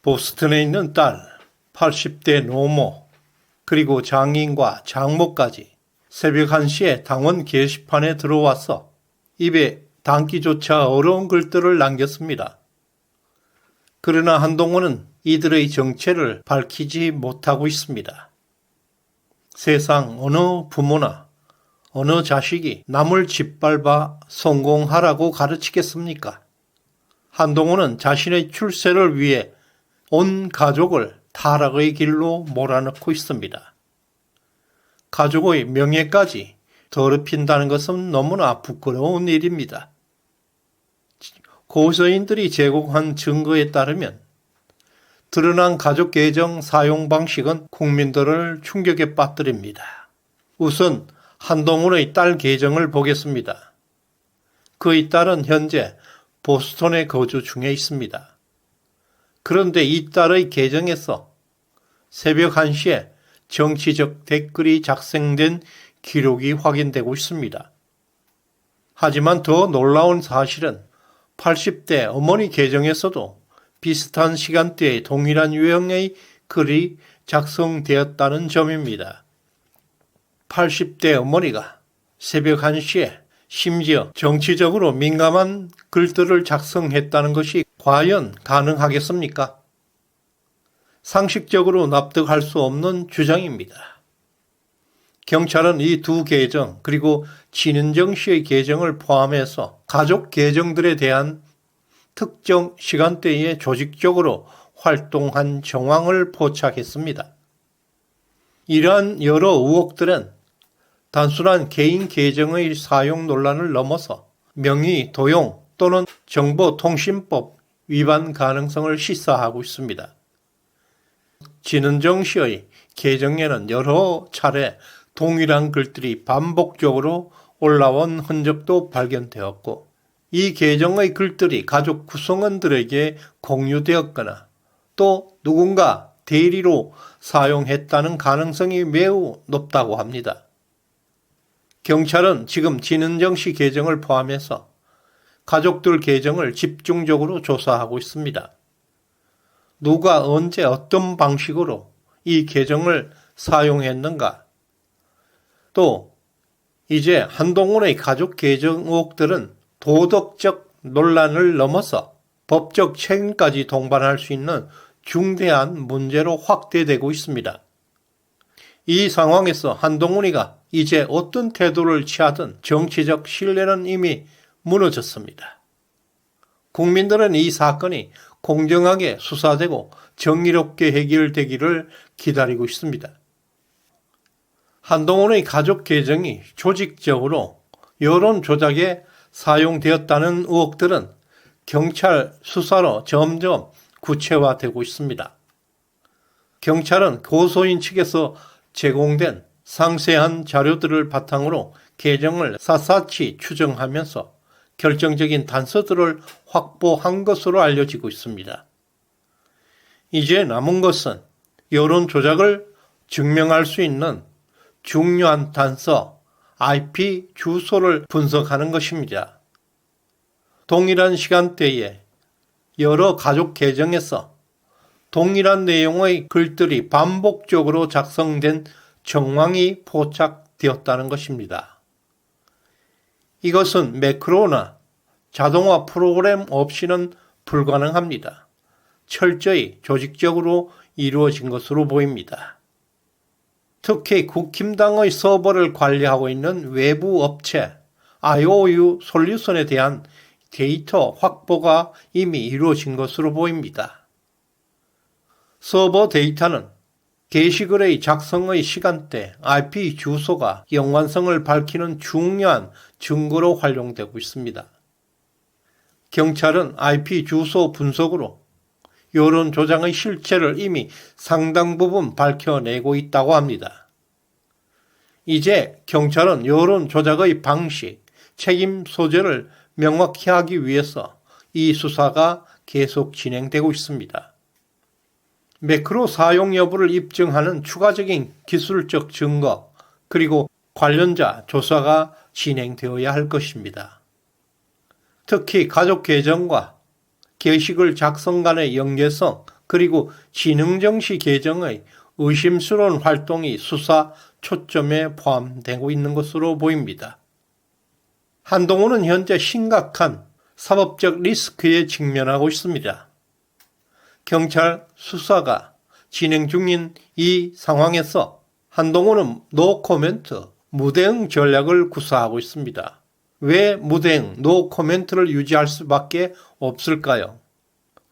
보스턴에 있는 딸, 80대 노모, 그리고 장인과 장모까지 새벽 1시에 당원 게시판에 들어와서 입에 담기조차 어려운 글들을 남겼습니다. 그러나 한동훈은 이들의 정체를 밝히지 못하고 있습니다. 세상 어느 부모나 어느 자식이 남을 짓밟아 성공하라고 가르치겠습니까? 한동훈은 자신의 출세를 위해 온 가족을 타락의 길로 몰아넣고 있습니다. 가족의 명예까지 더럽힌다는 것은 너무나 부끄러운 일입니다. 고서인들이 제공한 증거에 따르면 드러난 가족 계정 사용 방식은 국민들을 충격에 빠뜨립니다. 우선 한동훈의 딸 계정을 보겠습니다. 그의 딸은 현재 보스턴에 거주 중에 있습니다. 그런데 이 딸의 계정에서 새벽 1시에 정치적 댓글이 작성된 기록이 확인되고 있습니다. 하지만 더 놀라운 사실은 80대 어머니 계정에서도 비슷한 시간대에 동일한 유형의 글이 작성되었다는 점입니다. 80대 어머니가 새벽 1시에 심지어 정치적으로 민감한 글들을 작성했다는 것이 과연 가능하겠습니까? 상식적으로 납득할 수 없는 주장입니다. 경찰은 이 두 계정 그리고 진은정 씨의 계정을 포함해서 가족 계정들에 대한 특정 시간대에 조직적으로 활동한 정황을 포착했습니다. 이러한 여러 의혹들은 단순한 개인 계정의 사용 논란을 넘어서 명의 도용 또는 정보통신법 위반 가능성을 시사하고 있습니다. 진은정 씨의 계정에는 여러 차례 동일한 글들이 반복적으로 올라온 흔적도 발견되었고, 이 계정의 글들이 가족 구성원들에게 공유되었거나 또 누군가 대리로 사용했다는 가능성이 매우 높다고 합니다. 경찰은 지금 진은정 씨 계정을 포함해서 가족들 계정을 집중적으로 조사하고 있습니다. 누가 언제 어떤 방식으로 이 계정을 사용했는가? 또 이제 한동훈의 가족 계정 의혹들은 도덕적 논란을 넘어서 법적 책임까지 동반할 수 있는 중대한 문제로 확대되고 있습니다. 이 상황에서 한동훈이가 이제 어떤 태도를 취하든 정치적 신뢰는 이미 무너졌습니다. 국민들은 이 사건이 공정하게 수사되고 정의롭게 해결되기를 기다리고 있습니다. 한동훈의 가족 계정이 조직적으로 여론 조작에 사용되었다는 의혹들은 경찰 수사로 점점 구체화되고 있습니다. 경찰은 고소인 측에서 제공된 상세한 자료들을 바탕으로 계정을 샅샅이 추정하면서 결정적인 단서들을 확보한 것으로 알려지고 있습니다. 이제 남은 것은 여론 조작을 증명할 수 있는 중요한 단서, IP 주소를 분석하는 것입니다. 동일한 시간대에 여러 가족 계정에서 동일한 내용의 글들이 반복적으로 작성된 정황이 포착되었다는 것입니다. 이것은 매크로나 자동화 프로그램 없이는 불가능합니다. 철저히 조직적으로 이루어진 것으로 보입니다. 특히 국힘당의 서버를 관리하고 있는 외부 업체 IOU 솔루션에 대한 데이터 확보가 이미 이루어진 것으로 보입니다. 서버 데이터는 게시글의 작성의 시간대, IP 주소가 연관성을 밝히는 중요한 증거로 활용되고 있습니다. 경찰은 IP 주소 분석으로 여론 조작의 실체를 이미 상당 부분 밝혀내고 있다고 합니다. 이제 경찰은 여론 조작의 방식, 책임 소재를 명확히 하기 위해서 이 수사가 계속 진행되고 있습니다. 매크로 사용 여부를 입증하는 추가적인 기술적 증거 그리고 관련자 조사가 진행되어야 할 것입니다. 특히 가족 계정과 게시글 작성 간의 연계성 그리고 지능정시 계정의 의심스러운 활동이 수사 초점에 포함되고 있는 것으로 보입니다. 한동훈은 현재 심각한 사법적 리스크에 직면하고 있습니다. 경찰 수사가 진행 중인 이 상황에서 한동훈은 노코멘트, 무대응 전략을 구사하고 있습니다. 왜 무대응, 노코멘트를 유지할 수밖에 없을까요?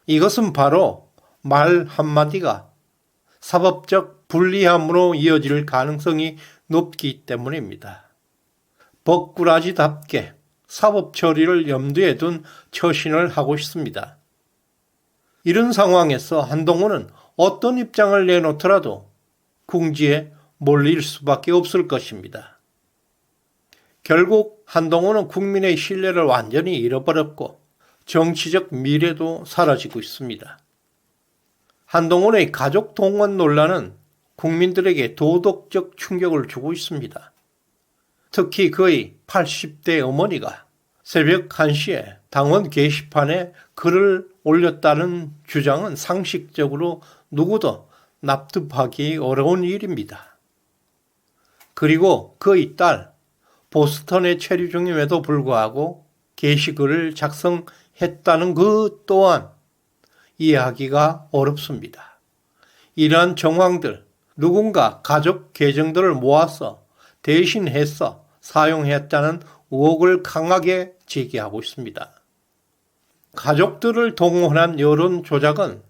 이것은 바로 말 한마디가 사법적 불리함으로 이어질 가능성이 높기 때문입니다. 벅꾸라지답게 사법 처리를 염두에 둔 처신을 하고 있습니다. 이런 상황에서 한동훈은 어떤 입장을 내놓더라도 궁지에 몰릴 수밖에 없을 것입니다. 결국 한동훈은 국민의 신뢰를 완전히 잃어버렸고 정치적 미래도 사라지고 있습니다. 한동훈의 가족 동원 논란은 국민들에게 도덕적 충격을 주고 있습니다. 특히 그의 80대 어머니가 새벽 1시에 당원 게시판에 글을 올렸다는 주장은 상식적으로 누구도 납득하기 어려운 일입니다. 그리고 그의 딸 보스턴에 체류 중임에도 불구하고 게시글을 작성했다는 그 또한 이해하기가 어렵습니다. 이러한 정황들, 누군가 가족 계정들을 모아서 대신해서 사용했다는 의혹을 강하게 제기하고 있습니다. 가족들을 동원한 여론 조작은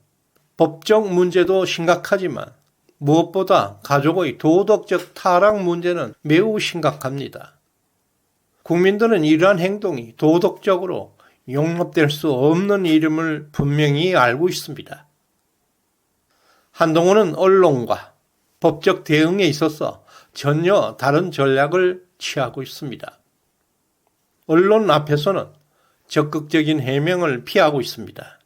법적 문제도 심각하지만 무엇보다 가족의 도덕적 타락 문제는 매우 심각합니다. 국민들은 이러한 행동이 도덕적으로 용납될 수 없는 일임을 분명히 알고 있습니다. 한동훈은 언론과 법적 대응에 있어서 전혀 다른 전략을 취하고 있습니다. 언론 앞에서는 적극적인 해명을 피하고 있습니다.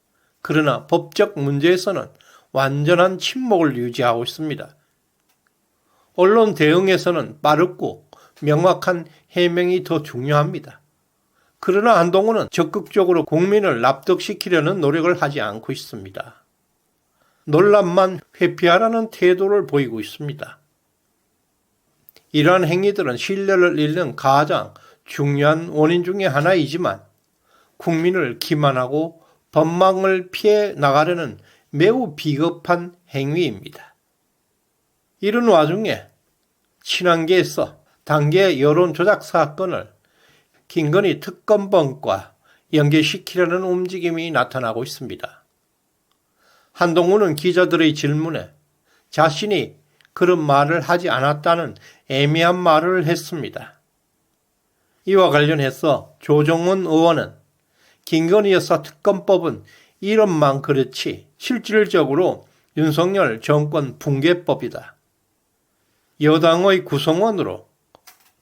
그러나 법적 문제에서는 완전한 침묵을 유지하고 있습니다. 언론 대응에서는 빠르고 명확한 해명이 더 중요합니다. 그러나 한동훈은 적극적으로 국민을 납득시키려는 노력을 하지 않고 있습니다. 논란만 회피하라는 태도를 보이고 있습니다. 이러한 행위들은 신뢰를 잃는 가장 중요한 원인 중에 하나이지만 국민을 기만하고 법망을 피해 나가려는 매우 비겁한 행위입니다. 이런 와중에 친한계에서 단계 여론조작 사건을 김건희 특검범과 연계시키려는 움직임이 나타나고 있습니다. 한동훈은 기자들의 질문에 자신이 그런 말을 하지 않았다는 애매한 말을 했습니다. 이와 관련해서 조정훈 의원은 김건희 여사 특검법은 이름만 그렇지 실질적으로 윤석열 정권 붕괴법이다. 여당의 구성원으로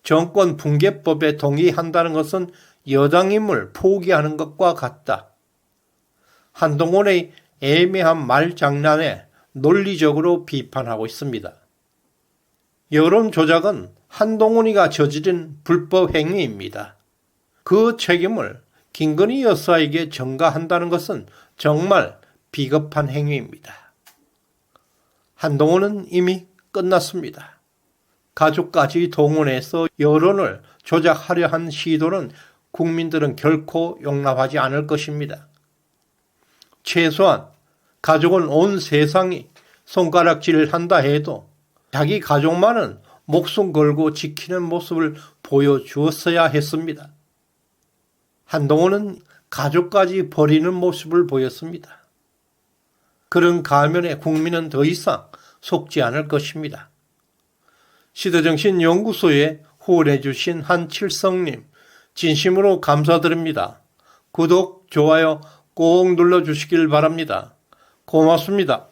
정권 붕괴법에 동의한다는 것은 여당임을 포기하는 것과 같다. 한동훈의 애매한 말장난에 논리적으로 비판하고 있습니다. 여론 조작은 한동훈이가 저지른 불법 행위입니다. 그 책임을 김건희 여사에게 전가한다는 것은 정말 비겁한 행위입니다. 한동훈은 이미 끝났습니다. 가족까지 동원해서 여론을 조작하려 한 시도는 국민들은 결코 용납하지 않을 것입니다. 최소한 가족은 온 세상이 손가락질한다 해도 자기 가족만은 목숨 걸고 지키는 모습을 보여주었어야 했습니다. 한동훈은 가족까지 버리는 모습을 보였습니다. 그런 가면에 국민은 더 이상 속지 않을 것입니다. 시대정신연구소에 후원해 주신 한칠성님 진심으로 감사드립니다. 구독, 좋아요 꼭 눌러주시길 바랍니다. 고맙습니다.